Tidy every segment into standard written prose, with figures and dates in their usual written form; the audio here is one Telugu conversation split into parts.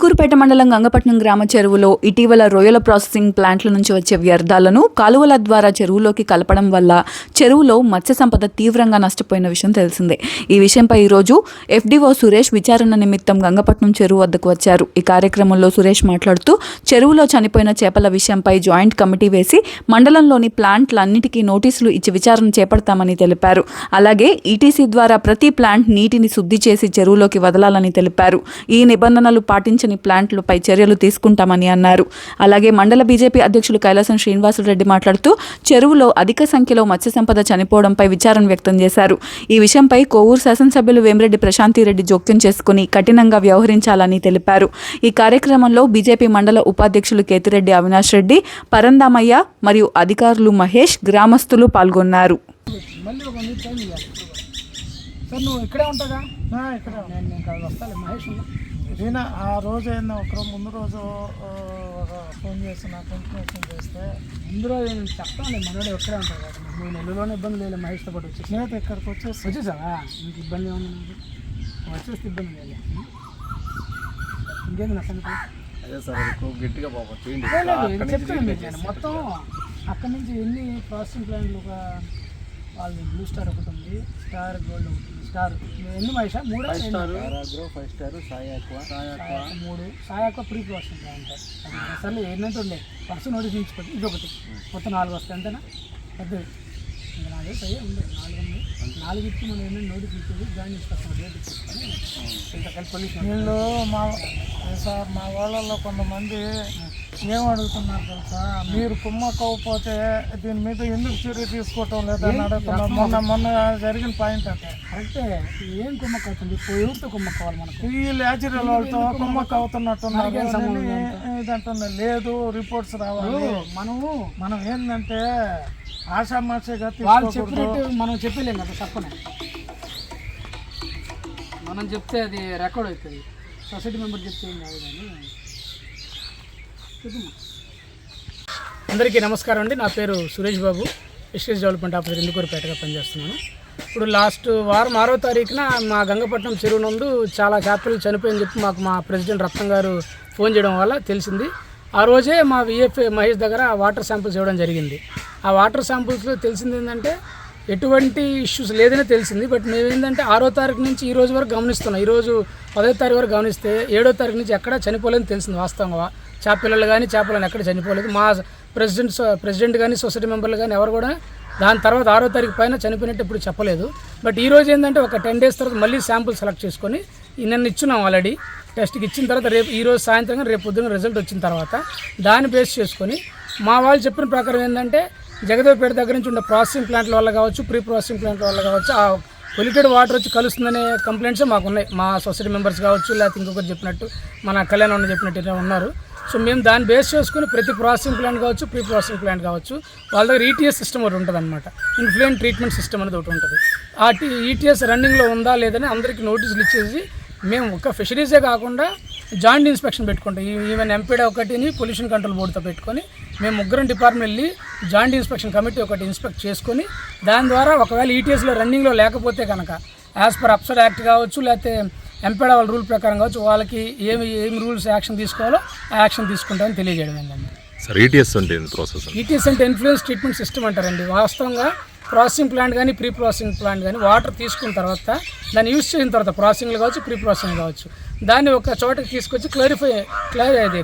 ఇందుకూరుపేట మండలం గంగపట్నం గ్రామ చెరువులో ఇటీవల రొయ్యల ప్రాసెసింగ్ ప్లాంట్ల నుంచి వచ్చే వ్యర్థాలను కాలువల ద్వారా చెరువులోకి కలపడం వల్ల చెరువులో మత్స్య సంపద తీవ్రంగా నష్టపోయిన విషయం తెలిసిందే. ఈ విషయంపై ఈరోజు FDO సురేష్ విచారణ నిమిత్తం గంగపట్నం చెరువు వద్దకు వచ్చారు. ఈ కార్యక్రమంలో సురేష్ మాట్లాడుతూ చెరువులో చనిపోయిన చేపల విషయంపై జాయింట్ కమిటీ వేసి మండలంలోని ప్లాంట్లన్నిటికీ నోటీసులు ఇచ్చి విచారణ చేపడతామని తెలిపారు. అలాగే ETC ద్వారా ప్రతి ప్లాంట్ నీటిని శుద్ధి చేసి చెరువులోకి వదలాలని తెలిపారు. ఈ నిబంధనలు పాటించని ప్లాంట్లపై చర్యలు తీసుకుంటామని అన్నారు. అలాగే మండల బీజేపీ అధ్యక్షులు కైలాసం శ్రీనివాసులరెడ్డి మాట్లాడుతూ చెరువులో అధిక సంఖ్యలో మత్స్య సంపద చనిపోవడంపై విచారణ వ్యక్తం చేశారు. ఈ విషయంపై కోవూరు శాసనసభ్యులు వేమిరెడ్డి ప్రశాంతిరెడ్డి జోక్యం చేసుకుని కఠినంగా వ్యవహరించాలని తెలిపారు. ఈ కార్యక్రమంలో బీజేపీ మండల ఉపాధ్యక్షులు కేతిరెడ్డి అవినాష్ రెడ్డి, పరందామయ్య మరియు అధికారులు మహేష్, గ్రామస్తులు పాల్గొన్నారు. సార్ నువ్వు ఇక్కడే ఉంటాగా? ఇక్కడ నేను వస్తాను మహేష్. నేను ఆ రోజు ఏందో ఒక ముందు రోజు ఫోన్ చేస్తున్నా, ఇన్ఫర్మేషన్ చేస్తే ముందు రోజు నేను చెప్తాను. మనోడు ఎక్కడే ఉంటారు కదా, నువ్వు నెల్లూరులోనే ఇబ్బంది లేదు, మహేష్తో పాటు వచ్చేసి నేను ఇక్కడికి వచ్చేసావా? నీకు ఇబ్బంది ఏమన్నా? వచ్చేస్తే ఇబ్బంది లేదు. ఇంకేంది నా సంగతి? చెప్తాను మీకు. నేను మొత్తం అక్కడి నుంచి ఎన్ని ప్రాసెసింగ్ ప్లాంట్లు, ఒక వాళ్ళది బ్లూ స్టార్ ఒకటి ఉంది, స్టార్ గోల్డ్ ఒకటి, స్టార్ ఎన్ని మహేష? 3 5 star Sai aqua pre processing plant. అసలు ఏంటంటే ఉండే పర్సన్ నోటీస్ ఇచ్చుకోండి. ఇది ఒకటి మొత్తం 4 వస్తాయి అంతేనా? పెద్దది ఇంకా 4 సై ఉంది, 4 ఉంది. 4 ఇచ్చి మనం ఏంటంటే నోటీస్ ఇచ్చేది జాయిన్ చేసుకొస్తాం. రేట్ ఇచ్చేసుకొని ఇంకా కలిపి పొల్యూషన్ వీళ్ళు సార్ మా వాళ్ళల్లో కొంతమంది ఏం అడుగుతున్నారు తెలుసా, మీరు కుమ్మక్కకపోతే దీని మీద ఎందుకు చర్య తీసుకోవటం లేదని అడుగుతున్నారు. మొన్న జరిగిన పాయింట్ అంటే కరెక్టే. ఏం కుమ్మక్క అవుతుంది? ఎవరితో కుమ్మక్కవాలి? మనకు ఈ న్యాచురల్ వాళ్ళతో కుమ్మక్క అవుతున్నట్టున్నారు. ఇదంటుంది లేదు, రిపోర్ట్స్ రావాలి. మనం ఏంటంటే ఆషామాషిగా వాళ్ళు చెప్పినట్టు మనం చెప్పలేం కదా. తప్పనే మనం చెప్తే అది రికార్డ్ అవుతుంది. సొసైటీ మెంబర్ చెప్తే ఏం కాదు. కానీ అందరికీ నమస్కారం అండి. నా పేరు Suresh Babu, SK's development officer, ఇందుకూరుపేటగా పనిచేస్తున్నాను. ఇప్పుడు లాస్ట్ వారం 6వ తారీఖున మా గంగపట్నం చెరువు నందు చాలా చేపలు చనిపోయని చెప్పి మాకు మా ప్రెసిడెంట్ రత్నం గారు ఫోన్ చేయడం వల్ల తెలిసింది. ఆ రోజే మా VFA మహేష్ దగ్గర వాటర్ శాంపుల్స్ ఇవ్వడం జరిగింది. ఆ వాటర్ శాంపుల్స్లో తెలిసింది ఏంటంటే ఎటువంటి ఇష్యూస్ లేదని తెలిసింది. బట్ మేము ఏంటంటే 6వ తారీఖు నుంచి ఈ రోజు వరకు గమనిస్తున్నాం. ఈరోజు 10వ తారీఖు వరకు గమనిస్తే 7వ తారీఖు నుంచి ఎక్కడ చనిపోలేదని తెలిసింది. వాస్తవంగా చేపపిల్లలు కానీ చేపలను ఎక్కడ చనిపోలేదు. మా ప్రెసిడెంట్ కానీ సొసైటీ మెంబర్లు కానీ ఎవరు కూడా దాని తర్వాత 6వ తారీఖు పైన చనిపోయినట్టు ఇప్పుడు చెప్పలేదు. బట్ ఈరోజు ఏంటంటే ఒక 10 days తర్వాత మళ్ళీ శాంపుల్ సెలెక్ట్ చేసుకొని నిన్న ఇచ్చున్నాం. ఆల్రెడీ టెస్ట్కి ఇచ్చిన తర్వాత రేపు ఈరోజు సాయంత్రం రేపు పొద్దున్న రిజల్ట్ వచ్చిన తర్వాత దాన్ని బేస్ చేసుకొని మా వాళ్ళు చెప్పిన ప్రకారం ఏంటంటే జగదేవ్పేట దగ్గర నుంచి ఉన్న ప్రాసెసింగ్ ప్లాంట్ల వల్ల కావచ్చు, ప్రీ ప్రాసెసింగ్ ప్లాంట్ల వల్ల కావచ్చు, ఆ పొల్యూటెడ్ వాటర్ వచ్చి కలుస్తుందనే కంప్లైంట్సే మాకు ఉన్నాయి. మా సొసైటీ మెంబర్స్ కావచ్చు, లేకపోతే ఇంకొకరు చెప్పినట్టు మన కళ్యాణ్ చెప్పినట్టు ఉన్నారు. సో మేము దాన్ని బేస్ చేసుకుని ప్రతి ప్రాసెసింగ్ ప్లాంట్ కావచ్చు, ప్రీ ప్రాసెసింగ్ ప్లాంట్ కావచ్చు, వాళ్ళ దగ్గర ETS సిస్టమ్ ఒకటి ఉంటుంది అనమాట. ఇన్ఫ్లూయెంట్ ట్రీట్మెంట్ సిస్టమ్ అనేది ఒకటి ఉంటుంది. ఆ ETS రన్నింగ్లో ఉందా లేదని అందరికీ నోటీసులు ఇచ్చేసి మేము ఒక ఫిషరీసే కాకుండా జాయింట్ ఇన్స్పెక్షన్ పెట్టుకుంటాం. ఈవెన్ ఎంపీడీ ఒకటిని పొల్యూషన్ కంట్రోల్ బోర్డుతో పెట్టుకొని మేము 3 డిపార్ట్మెంట్ వెళ్ళి జాయింట్ ఇన్స్పెక్షన్ కమిటీ ఒకటి ఇన్స్పెక్ట్ చేసుకొని దాని ద్వారా ఒకవేళ ETSలో రన్నింగ్లో లేకపోతే కనుక యాజ్ పర్ అప్సర్ యాక్ట్ కావచ్చు, లేకపోతే ఎంపీడీ వాళ్ళ రూల్ ప్రకారం కావచ్చు, వాళ్ళకి ఏమి రూల్స్ యాక్షన్ తీసుకోవాలో ఆ యాక్షన్ తీసుకుంటామని తెలియజేయడం ఏంటండి. ETS అంటే ప్రాసెస్? ETS అంటే ఇన్ఫ్లుయెన్స్ ట్రీట్మెంట్ సిస్టమ్ అంటారండి. వాస్తవంగా ప్రాసెసింగ్ ప్లాంట్ కానీ ప్రీ ప్రాసెసింగ్ ప్లాంట్ కానీ వాటర్ తీసుకున్న తర్వాత దాన్ని యూజ్ చేసిన తర్వాత ప్రాసెసింగ్లో కావచ్చు, ప్రీ ప్రాసెసింగ్ కావచ్చు, దాన్ని ఒక చోటకి తీసుకొచ్చి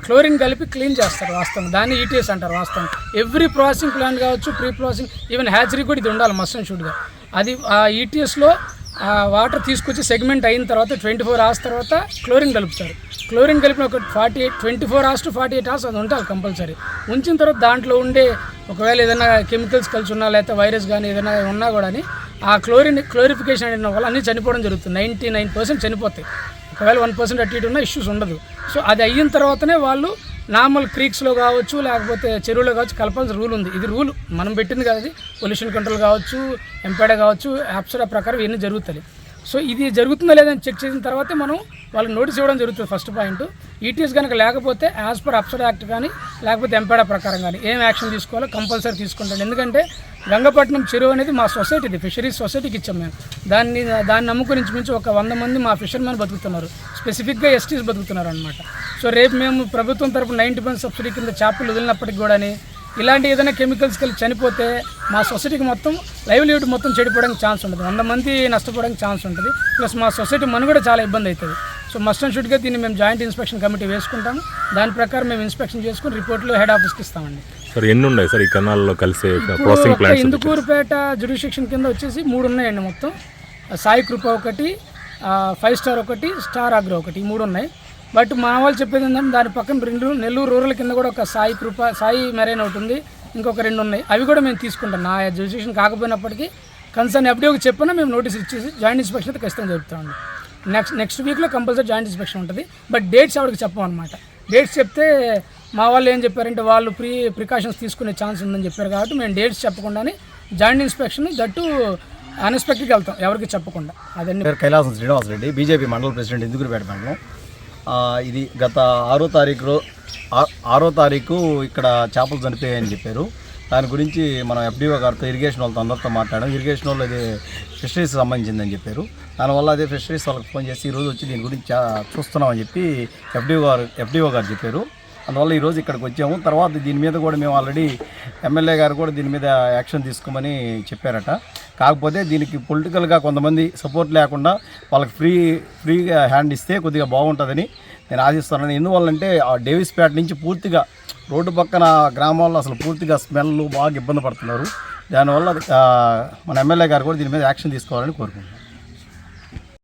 క్లోరిన్ కలిపి క్లీన్ చేస్తారు. వాస్తవం దాన్ని ETS అంటారు. వాస్తవం ఎవ్రీ ప్రాసెసింగ్ ప్లాంట్ కావచ్చు, ప్రీ ప్రాసెసింగ్ ఈవెన్ హ్యాచరీ కూడా ఇది ఉండాలి మస్ట్ అండ్ షుడ్గా. అది ఆ ETSలో వాటర్ తీసుకొచ్చి సెగ్మెంట్ అయిన తర్వాత 24 hours తర్వాత క్లోరిన్ కలుపుతారు. క్లోరిన్ కలిపిన ఒక 24 hours to 48 hours అది ఉండాలి కంపల్సరీ. ఉంచిన తర్వాత దాంట్లో ఉండే ఒకవేళ ఏదైనా కెమికల్స్ కలిసి ఉన్నా లేకపోతే వైరస్ కానీ ఏదైనా ఉన్నా కూడా ఆ క్లోరిఫికేషన్ అయిన వల్ల అన్నీ చనిపోవడం జరుగుతుంది. 99% చనిపోతాయి. ఒకవేళ 1% అటు ఇటు ఉన్న ఇష్యూస్ ఉండదు. సో అది అయిన తర్వాతనే వాళ్ళు నార్మల్ క్రీక్స్లో కావచ్చు, లేకపోతే చెరువులో కావచ్చు కలపాల్సిన రూల్ ఉంది. ఇది రూల్ మనం పెట్టింది కదా. అది పొల్యూషన్ కంట్రోల్ కావచ్చు, ఎంపీడీ కావచ్చు, అప్సరా ప్రకారం ఇవన్నీ జరుగుతాయి. సో ఇది జరుగుతుందా లేదని చెక్ చేసిన తర్వాతే మనం వాళ్ళకి నోటీస్ ఇవ్వడం జరుగుతుంది. ఫస్ట్ పాయింట్ ఈటీఎస్ కనుక లేకపోతే యాజ్ పర్ అప్సర్ యాక్ట్ కానీ లేకపోతే ఎంపాడా ప్రకారం కానీ ఏం యాక్షన్ తీసుకోవాలో కంపల్సరీ తీసుకుంటాం. ఎందుకంటే గంగపట్నం చెరువు అనేది మా సొసైటీది, ఫిషరీస్ సొసైటీకి ఇచ్చాం మేము. దాన్ని నమ్ముకుని మించి ఒక 100 మంది మా ఫిషర్మెన్ బతుకుతున్నారు, స్పెసిఫిక్గా ఎస్టీస్ బతుకుతున్నారు అనమాట. సో రేపు మేము ప్రభుత్వం తరపున 90% సబ్సిడీ కింద చేపలు వదిలినప్పటికి కూడా ఇలాంటి ఏదైనా కెమికల్స్కి వెళ్ళి చనిపోతే మా సొసైటీకి మొత్తం లైవ్లీహుడ్ మొత్తం చెడిపోవడానికి ఛాన్స్ ఉంటుంది, 100 మంది నష్టపోవడానికి ఛాన్స్ ఉంటుంది. ప్లస్ మా సొసైటీ మనుగడ చాలా ఇబ్బంది అవుతుంది. సో మస్ట్ అండ్ షుడ్గా దీన్ని మేము జాయింట్ ఇన్స్పెక్షన్ కమిటీ వేసుకుంటాము. దాని ప్రకారం మేము ఇన్స్పెక్షన్ చేసుకుని రిపోర్ట్లు హెడ్ ఆఫీస్కి ఇస్తామండి. సార్ ఎన్ని ఉన్నాయి సార్ ఈ కెనాల్లో కలిసే ప్రాసెసింగ్ ప్లాంట్స్? ఇందుకూరుపేట జ్యుడిషిక్షన్ కింద వచ్చేసి 3 ఉన్నాయండి మొత్తం. సాయి కృప ఒకటి, 5 స్టార్ ఒకటి, స్టార్ అగ్రో ఒకటి, ఈ 3 ఉన్నాయి. బట్ మా వాళ్ళు చెప్పేది ఏంటంటే దాని పక్కన 2 నెల్లూరు రూరల్ కింద కూడా ఒక సాయి కృప, సాయి మెరైన్ ఒకటి ఉంది, ఇంకొక 2 ఉన్నాయి. అవి కూడా మేము తీసుకుంటాం. నా జ్యుడిషిక్షన్ కాకపోయినప్పటికీ కన్సర్న్ ఎఫ్డీఓకి చెప్పినా మేము నోటీస్ ఇచ్చేసి జాయింట్ ఇన్స్పెక్షన్ అయితే ఖచ్చితంగా చెప్తామండి. నెక్స్ట్ వీక్లో కంపల్సరీ జాయింట్ ఇన్స్పెక్షన్ ఉంటుంది. బట్ డేట్స్ ఎవరికి చెప్పమన్నమాట. డేట్స్ చెప్తే మా వాళ్ళు ఏం చెప్పారంటే వాళ్ళు ప్రికాషన్స్ తీసుకునే ఛాన్స్ ఉందని చెప్పారు. కాబట్టి మేము డేట్స్ చెప్పకుండానే జాయింట్ ఇన్స్పెక్షన్ దట్టు అన్ఎక్స్పెక్టెడ్గా వెళ్తాం, ఎవరికి చెప్పకుండా. అదన్నీ కైలాసం శ్రీనివాసరెడ్డి, బీజేపీ మండల ప్రెసిడెంట్, ఇందుకూరుపేట మండలం. ఇది గత 6వ తారీఖు ఇక్కడ చేపలు చనిపోయాయని చెప్పారు. దాని గురించి మనం ఎఫ్డీఓ గారితో ఇరిగేషన్ వాళ్ళతో అందరితో మాట్లాడాం. ఇరిగేషన్ వాళ్ళు ఇది ఫిషరీస్ సంబంధించిందని చెప్పారు. దానివల్ల అదే ఫిషరీస్ వాళ్ళకి ఫోన్ చేసి ఈరోజు వచ్చి దీని గురించి చూస్తున్నామని చెప్పి ఎఫ్డీఓ గారు చెప్పారు. అందువల్ల ఈరోజు ఇక్కడికి వచ్చాము. తర్వాత దీని మీద కూడా మేము ఆల్రెడీ ఎమ్మెల్యే గారు కూడా దీని మీద యాక్షన్ తీసుకోమని చెప్పారట. కాకపోతే దీనికి పొలిటికల్గా కొంతమంది సపోర్ట్ లేకుండా వాళ్ళకి ఫ్రీగా హ్యాండ్ ఇస్తే కొద్దిగా బాగుంటుందని నేను ఆశిస్తున్నాను. ఎందువల్లంటే ఆ డేవిస్పేట నుంచి పూర్తిగా రోడ్డు పక్కన గ్రామాల్లో అసలు పూర్తిగా స్మెల్ బాగా ఇబ్బంది పడుతున్నారు. దానివల్ల మన ఎమ్మెల్యే గారు కూడా దీని మీద యాక్షన్ తీసుకోవాలని కోరుకుంటున్నాను.